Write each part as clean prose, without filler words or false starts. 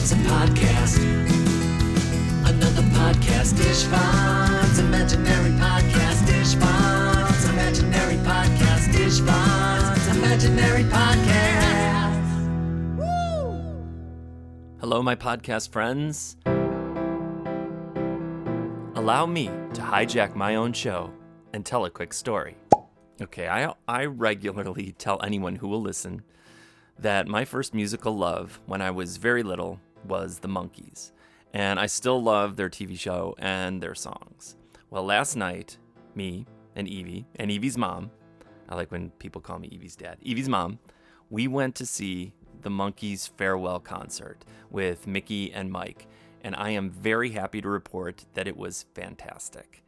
It's a podcast. Another podcast. Dish Fonz. Imaginary podcast. Dish Fonz. Imaginary podcast. Dish Fonz. Imaginary podcast. Woo! Hello, my podcast friends. Allow me to hijack my own show and tell a quick story. Okay, I regularly tell anyone who will listen that my first musical love when I was very little was the Monkees, and I still love their TV show and their songs. Well, last night, me and Evie's mom, I like when people call me Evie's dad, Evie's mom, we went to see the Monkees farewell concert with Mickey and Mike, and I am very happy to report that it was fantastic.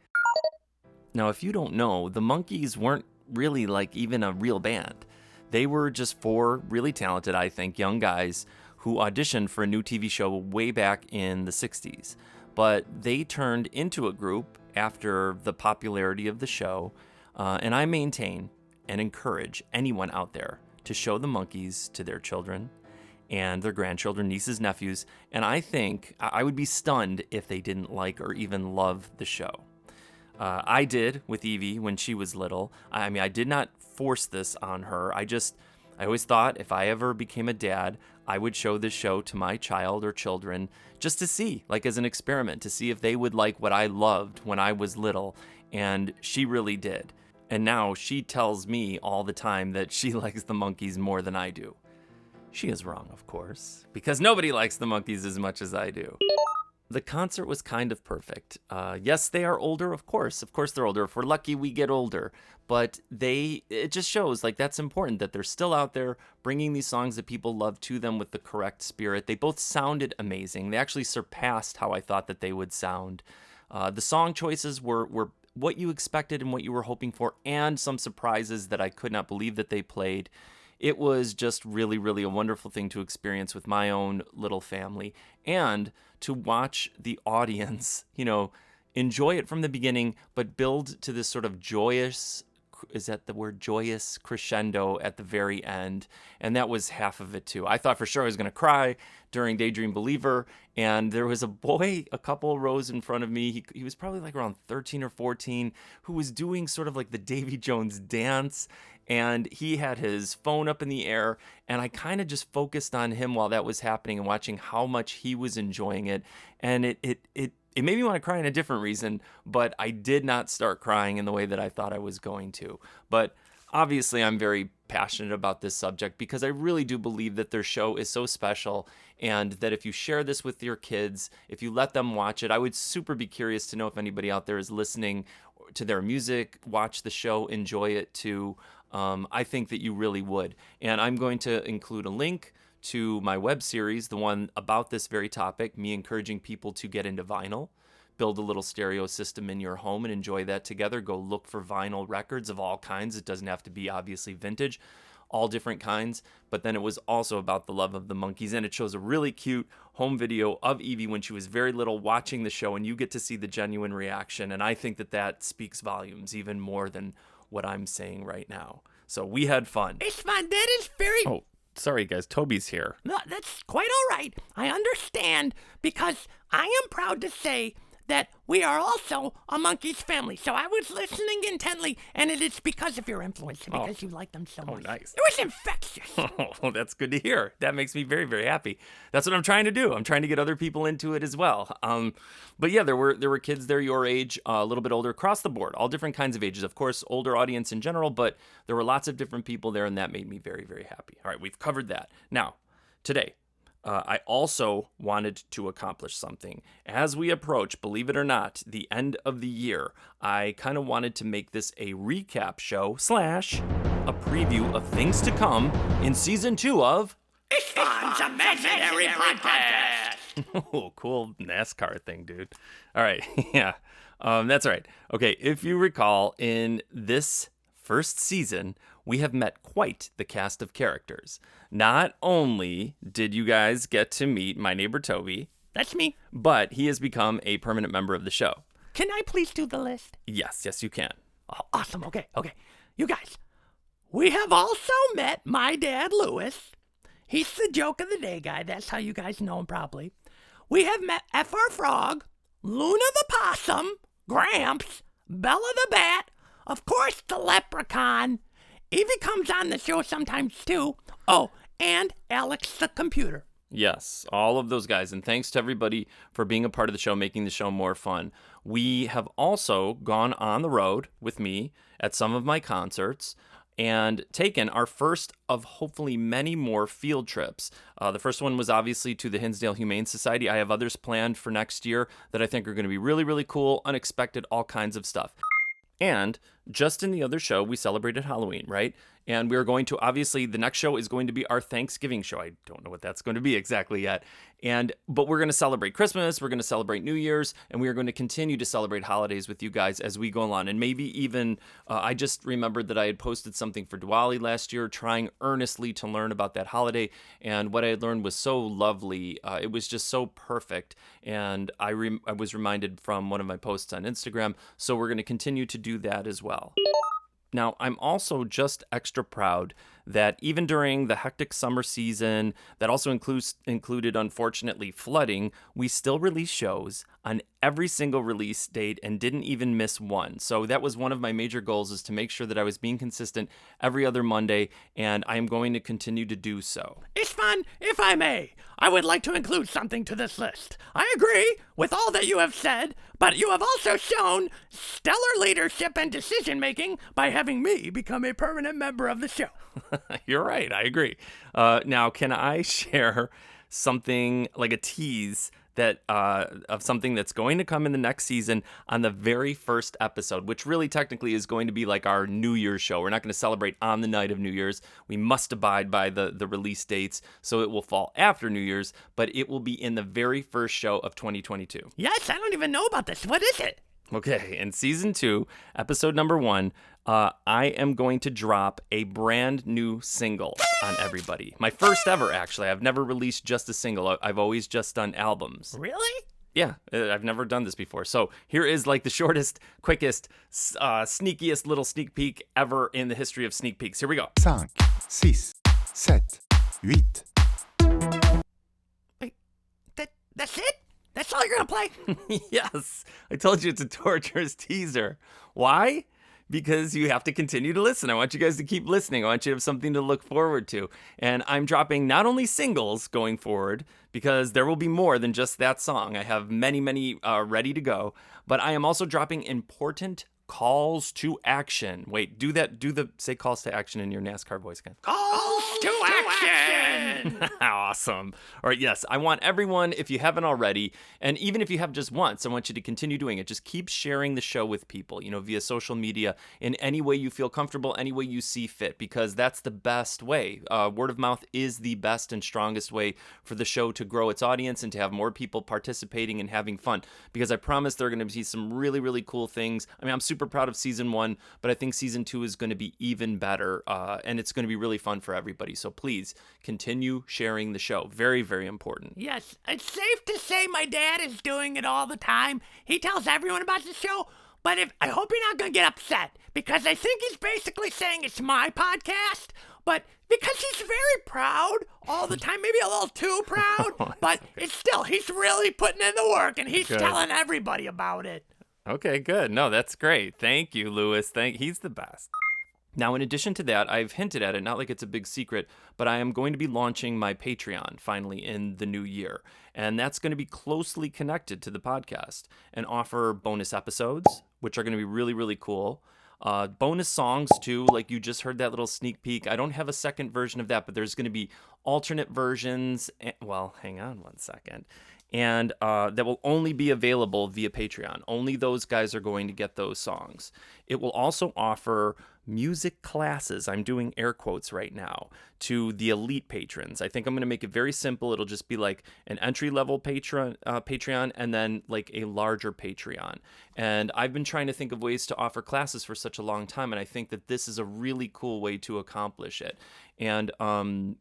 Now, if you don't know, the Monkees weren't really like even a real band. They were just four really talented, I think, young guys who auditioned for a new TV show way back in the 60s. But they turned into a group after the popularity of the show, and I maintain and encourage anyone out there to show the Monkees to their children and their grandchildren, nieces, nephews, and I think I would be stunned if they didn't like or even love the show. I did with Evie when she was little. I mean, I did not force this on her. I always thought if I ever became a dad, I would show this show to my child or children just to see, like as an experiment, to see if they would like what I loved when I was little. And she really did. And now she tells me all the time that she likes the Monkees more than I do. She is wrong, of course, because nobody likes the Monkees as much as I do. The concert was kind of perfect. Yes, they are older, of course. Of course they're older. If we're lucky, we get older. But it just shows like that's important, that they're still out there bringing these songs that people love to them with the correct spirit. They both sounded amazing. They actually surpassed how I thought that they would sound. The song choices were what you expected and what you were hoping for, and some surprises that I could not believe that they played. It was just really, really a wonderful thing to experience with my own little family, and to watch the audience, enjoy it from the beginning, but build to this sort of joyous, is that the word, joyous crescendo at the very end. And that was half of it too. I thought for sure I was going to cry during Daydream Believer. And there was a boy a couple rows in front of me. He was probably like around 13 or 14, who was doing sort of like the Davy Jones dance. And he had his phone up in the air, and I kind of just focused on him while that was happening and watching how much he was enjoying it. And it made me want to cry in a different reason, but I did not start crying in the way that I thought I was going to. But obviously, I'm very passionate about this subject because I really do believe that their show is so special, and that if you share this with your kids, if you let them watch it, I would super be curious to know if anybody out there is listening to their music, watch the show, enjoy it too. I think that you really would. And I'm going to include a link to my web series, the one about this very topic, me encouraging people to get into vinyl, build a little stereo system in your home and enjoy that together. Go look for vinyl records of all kinds. It doesn't have to be obviously vintage, all different kinds. But then it was also about the love of the Monkees, and it shows a really cute home video of Evie when she was very little watching the show, and you get to see the genuine reaction. And I think that speaks volumes even more than what I'm saying right now. So we had fun. It's fun. That is very... Oh, sorry guys, Toby's here. No, that's quite all right. I understand, because I am proud to say that we are also a Monkees family. So I was listening intently, and it is because of your influence, because you like them so much. Oh, nice. It was infectious. Oh, that's good to hear. That makes me very, very happy. That's what I'm trying to do. I'm trying to get other people into it as well. But yeah, there were kids there your age, a little bit older, across the board, all different kinds of ages. Of course, older audience in general, but there were lots of different people there, and that made me very, very happy. All right, we've covered that. Now, today, I also wanted to accomplish something. As we approach, believe it or not, the end of the year, I kind of wanted to make this a recap show / a preview of things to come in season 2 of It's Fon's Imaginary Podcast. Oh, cool NASCAR thing, dude. All right, yeah, that's right. Okay, if you recall, in this first season, we have met quite the cast of characters. Not only did you guys get to meet my neighbor Toby, that's me, but he has become a permanent member of the show. Can I please do the list? Yes, you can. Oh, awesome. Okay. You guys, we have also met my dad, Louis. He's the joke of the day guy. That's how you guys know him probably. We have met F.R. Frog, Luna the Possum, Gramps, Bella the Bat, of course the Leprechaun. Evie comes on the show sometimes too. Oh, and Alex the Computer. Yes, all of those guys. And thanks to everybody for being a part of the show, making the show more fun. We have also gone on the road with me at some of my concerts and taken our first of hopefully many more field trips. The first one was obviously to the Hinsdale Humane Society. I have others planned for next year that I think are going to be really, really cool, unexpected, all kinds of stuff. And just in the other show, we celebrated Halloween, right? And we're going to, obviously, the next show is going to be our Thanksgiving show. I don't know what that's going to be exactly yet. But we're going to celebrate Christmas, we're going to celebrate New Year's, and we are going to continue to celebrate holidays with you guys as we go along. And maybe even, I just remembered that I had posted something for Diwali last year, trying earnestly to learn about that holiday. And what I had learned was so lovely. It was just so perfect. And I was reminded from one of my posts on Instagram. So we're going to continue to do that as well. Now, I'm also just extra proud that even during the hectic summer season that also included, unfortunately, flooding, we still release shows on every single release date and didn't even miss one. So that was one of my major goals, is to make sure that I was being consistent every other Monday, and I am going to continue to do so. Istvan, if I may, I would like to include something to this list. I agree with all that you have said, but you have also shown stellar leadership and decision-making by having me become a permanent member of the show. You're right. I agree. Now, can I share something like a tease that of something that's going to come in the next season on the very first episode, which really technically is going to be like our New Year's show. We're not going to celebrate on the night of New Year's. We must abide by the release dates, so it will fall after New Year's, but it will be in the very first show of 2022. Yes, I don't even know about this. What is it? Okay, in season 2, episode number 1, I am going to drop a brand new single on everybody. My first ever, actually. I've never released just a single. I've always just done albums. Really? Yeah, I've never done this before. So here is like the shortest, quickest, sneakiest little sneak peek ever in the history of sneak peeks. Here we go. 5, 6, 7, 8. Wait, that's it? That's all you're going to play? Yes, I told you it's a torturous teaser. Why? Because you have to continue to listen. I want you guys to keep listening. I want you to have something to look forward to. And I'm dropping not only singles going forward, because there will be more than just that song. I have many, many ready to go. But I am also dropping important calls to action. Wait, say calls to action in your NASCAR voice again. Calls to action! Awesome. All right, yes, I want everyone, if you haven't already, and even if you have just once, I want you to continue doing it. Just keep sharing the show with people, via social media, in any way you feel comfortable, any way you see fit, because that's the best way. Word of mouth is the best and strongest way for the show to grow its audience and to have more people participating and having fun, because I promise there are going to be some really, really cool things. I mean, I'm super proud of season 1, but I think season 2 is going to be even better, and it's going to be really fun for everybody. So please continue sharing the show. Very, very important. Yes, it's safe to say my dad is doing it all the time. He tells everyone about the show, but I hope you're not going to get upset, because I think he's basically saying it's my podcast, but because he's very proud all the time, maybe a little too proud, but it's still, he's really putting in the work, and he's telling everybody about it. Okay, good. No, that's great. Thank you, Lewis. He's the best. Now, in addition to that, I've hinted at it, not like it's a big secret, but I am going to be launching my Patreon finally in the new year. And that's going to be closely connected to the podcast and offer bonus episodes, which are going to be really, really cool. Bonus songs, too, like you just heard that little sneak peek. I don't have a second version of that, but there's going to be alternate versions. Well, hang on one second. And that will only be available via Patreon. Only those guys are going to get those songs. It will also offer music classes, I'm doing air quotes right now, to the elite patrons. I think I'm going to make it very simple. It'll just be like an entry-level Patreon and then like a larger Patreon. And I've been trying to think of ways to offer classes for such a long time, and I think that this is a really cool way to accomplish it. And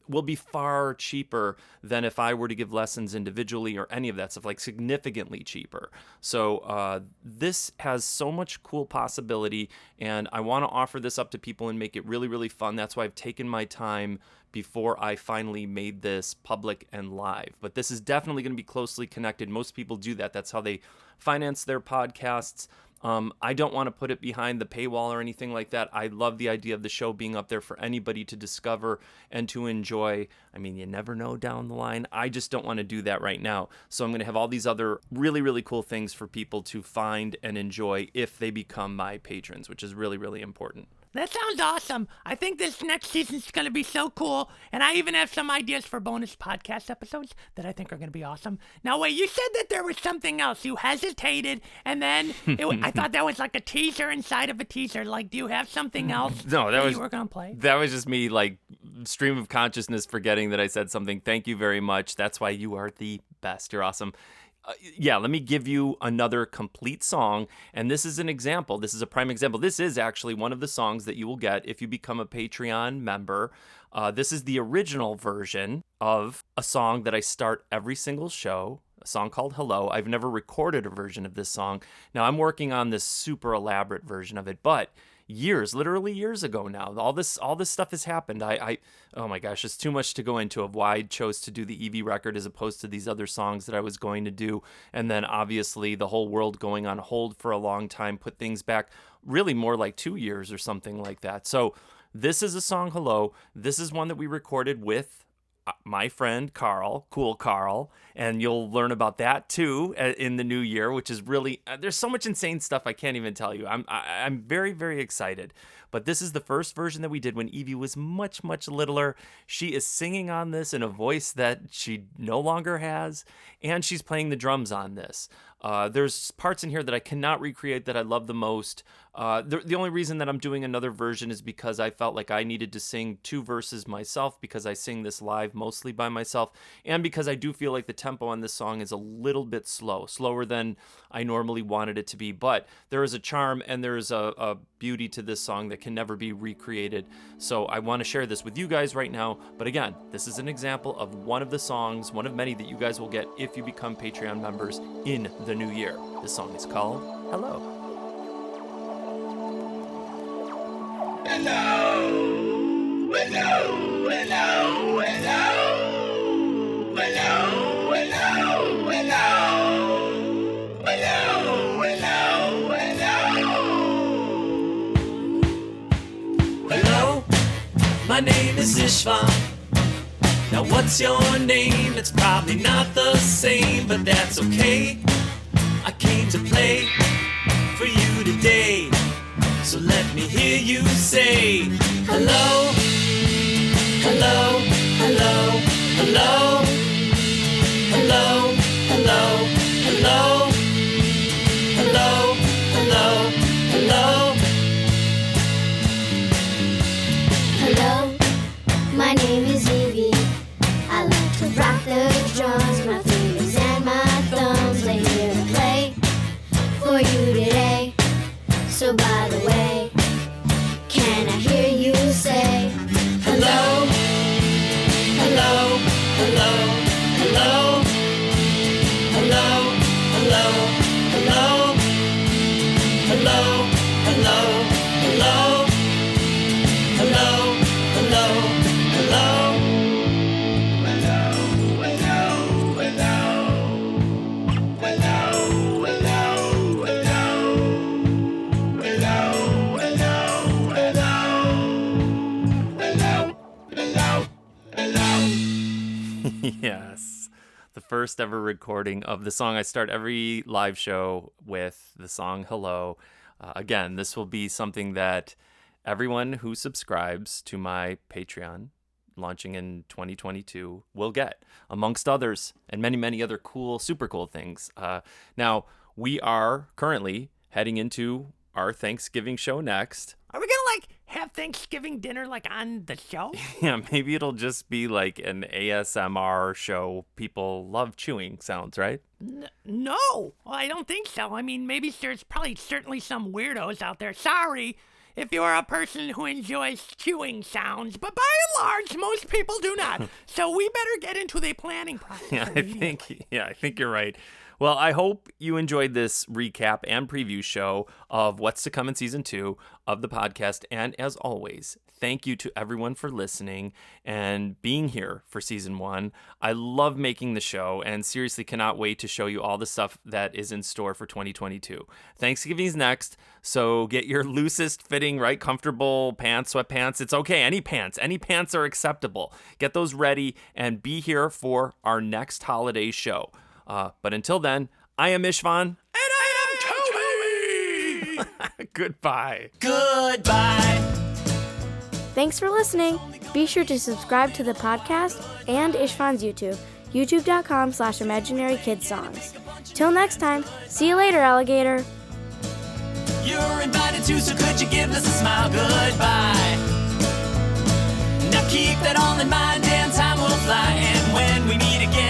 will be far cheaper than if I were to give lessons individually or any of that stuff, like significantly cheaper. So this has so much cool possibility, and I want to offer this this up to people and make it really, really fun. That's why I've taken my time before I finally made this public and live. But this is definitely going to be closely connected. Most people do that. That's how they finance their podcasts. I don't want to put it behind the paywall or anything like that. I love the idea of the show being up there for anybody to discover and to enjoy. I mean, you never know down the line. I just don't want to do that right now. So I'm going to have all these other really, really cool things for people to find and enjoy if they become my patrons, which is really, really important. That sounds awesome. I think this next season's going to be so cool. And I even have some ideas for bonus podcast episodes that I think are going to be awesome. Now, wait, you said that there was something else. You hesitated, and then I thought that was like a teaser inside of a teaser. Like, do you have something else No, that was you were going to play? That was just me, like, stream of consciousness forgetting that I said something. Thank you very much. That's why you are the best. You're awesome. Yeah, let me give you another complete song. And this is an example. This is a prime example. This is actually one of the songs that you will get if you become a Patreon member. This is the original version of a song that I start every single show, a song called Hello. I've never recorded a version of this song. Now, I'm working on this super elaborate version of it, but literally years ago now, all this stuff has happened. Oh my gosh, it's too much to go into of why I chose to do the Evie record as opposed to these other songs that I was going to do. And then obviously the whole world going on hold for a long time put things back really more like 2 years or something like that. So this is a song, Hello. This is one that we recorded with my friend Carl, Cool Carl, and you'll learn about that too in the new year, which is really, there's so much insane stuff I can't even tell you. I'm very, very excited. But this is the first version that we did when Evie was much, much littler. She is singing on this in a voice that she no longer has, and she's playing the drums on this. There's parts in here that I cannot recreate that I love the most. The only reason that I'm doing another version is because I felt like I needed to sing 2 verses myself, because I sing this live mostly by myself, and because I do feel like the tempo on this song is a little bit slower than I normally wanted it to be. But there is a charm and there is a beauty to this song that can never be recreated. So I want to share this with you guys right now. But again, this is an example of one of the songs, one of many that you guys will get if you become Patreon members in the new year. This song is called Hello. Hello, hello, hello, hello, hello, hello, hello, hello, hello, hello. Hello, my name is Ishvan. Now what's your name? It's probably not the same, but that's okay. I came to play for you today. So let me hear you say hello, hello, hello, hello, hello, hello, hello, hello, hello, hello. Hello, my name is Evie. I like to rock the drums, my fingers and my thumbs. They're here to play for you today. So by the way, can I hear you say hello, hello, hello, hello, hello, hello, hello, hello, hello, hello, hello, hello, hello. Yes, the first ever recording of the song. I start every live show with the song Hello. Again, this will be something that everyone who subscribes to my Patreon, launching in 2022, will get, amongst others, and many, many other cool, super cool things. Now, we are currently heading into our Thanksgiving show next. Are we gonna have Thanksgiving dinner on the show? Yeah, maybe it'll just be like an ASMR show. People love chewing sounds, right? No, I don't think so. I mean, maybe there's certainly some weirdos out there. Sorry if you're a person who enjoys chewing sounds, but by and large, most people do not. So we better get into the planning process. I think you're right. Well, I hope you enjoyed this recap and preview show of what's to come in season 2 of the podcast. And as always, thank you to everyone for listening and being here for season 1. I love making the show and seriously cannot wait to show you all the stuff that is in store for 2022. Thanksgiving's next, so get your loosest fitting, right, comfortable pants, sweatpants. It's okay, any pants are acceptable. Get those ready and be here for our next holiday show. But until then, I am Ishvan. And I am Toby! Goodbye. Goodbye. Thanks for listening. Be sure to subscribe to the podcast and Ishvan's YouTube, youtube.com/imaginarykidsongs. Till next time, see you later, alligator. You're invited to, so could you give us a smile? Goodbye. Now keep that all in mind, and time will fly. And when we meet again,